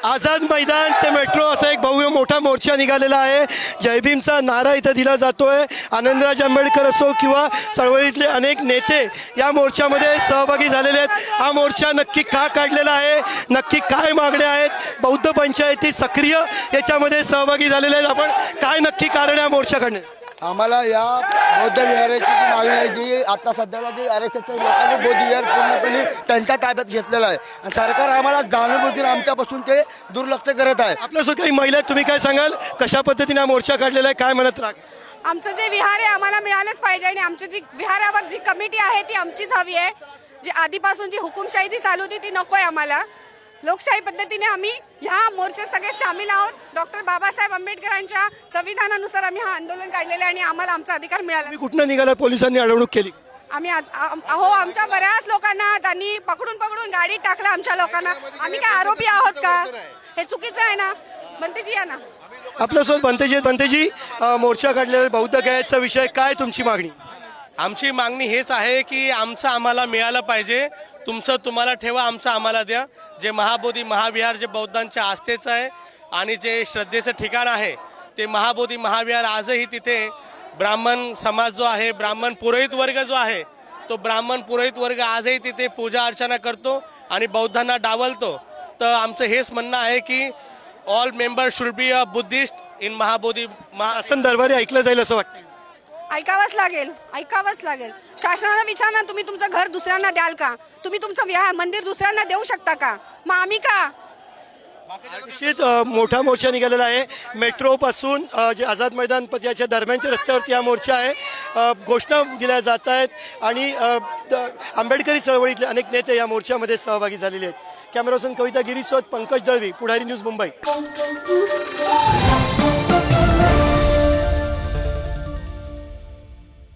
आझाद मैदान ते मेट्रो असा एक भव्य मोठा मोर्चा निघालेला आहे। जय भीमचा नारा इथं दिला जातोय। आनंदराज आंबेडकर असो किंवा चळवळीतले अनेक नेते या मोर्चामध्ये सहभागी झालेले आहेत। हा मोर्चा नक्की का काढलेला आहे, नक्की काय मागण्या आहेत, बौद्ध पंचायती सक्रिय याच्यामध्ये सहभागी झालेले आहेत। आपण काय नक्की कारण आहे मोर्चा काढणे? आम्हाला या बौद्ध विहाराची जी मागणी आहे, जी आता सध्याला जी आरएसएसच्या लोकांनी बौद्ध विहार पूर्णपणे त्यांच्या ताब्यात घेतलेलं आहे आणि सरकार आम्हाला जाणूनबुजून आमच्यापासून ते दुर्लक्ष करत आहे। आपल्यासोबत काही महिला आहेत, तुम्ही काय सांगाल कशा पद्धतीने हा मोर्चा काढलेला आहे, काय म्हणत राहा? आमचं जे विहार आहे आम्हाला मिळालंच पाहिजे आणि आमची जी विहारावर जी कमिटी आहे ती आमचीच हवी आहे। जी आधीपासून जी हुकुमशाही ती चालू होती ती नको आहे आम्हाला। लोकशाही पद्धतीने आम्ही ह्या मोर्चात सगळे सामील आहोत। डॉक्टर बाबासाहेब आंबेडकरांच्या संविधानानुसार आम्ही हा आंदोलन काढलेलं आहे आणि आम्हाला आमचा अधिकार मिळाला। तुम्ही कुठनं निघाला? पोलिसांनी अडवणूक केली? आम्ही आज आमच्या बऱ्याच लोकांना त्यांनी पकडून गाडीत टाकलं आमच्या लोकांना। आम्ही काय आरोपी आहोत का? हे चुकीचं आहे ना? बनतेजी या ना। आपल्यासोबत बनतेजी मोर्चा काढलेला बौद्ध गयाचा विषय काय, तुमची मागणी? आमची मागणी हेच आहे की आमचं आम्हाला मिळालं पाहिजे। तुमचं तुम्हाला ठेवा, आमचं आम्हाला द्या। जे महाबोधी महाविहार जे बौद्धांच्या आस्थेचं आहे आणि जे श्रद्धेचं ठिकाण आहे ते महाबोधी महाविहार आजही तिथे ब्राह्मण समाज जो आहे, ब्राह्मण पुरोहित वर्ग जो आहे तो ब्राह्मण पुरोहित वर्ग आजही तिथे पूजा अर्चना करतो आणि बौद्धांना डावलतो। तर आमचं हेच म्हणणं आहे की all member should be a Buddhist in Mahabodhi शासन दरबारी ऐकलं जाईल असं वाटतं? ऐकावंच लागेल। शासनाला विचार ना, तुम्ही तुमचं घर दुसऱ्यांना द्याल का? तुम्ही तुमचं विहार मंदिर दुसऱ्यांना देऊ शकता का? मग आम्ही का? निश्चित मोठा मोर्चा निघालेला आहे। मेट्रो पासून जे आझाद मैदान याच्या दरम्यानच्या रस्त्यावरती हा मोर्चा आहे। घोषणा दिल्या जात आहेत आणि आंबेडकरी चळवळीतले अनेक नेते या मोर्चामध्ये सहभागी झालेले आहेत। कॅमेरापर्सन कविता गिरीसोबत पंकज दळवी, पुढारी न्यूज, मुंबई।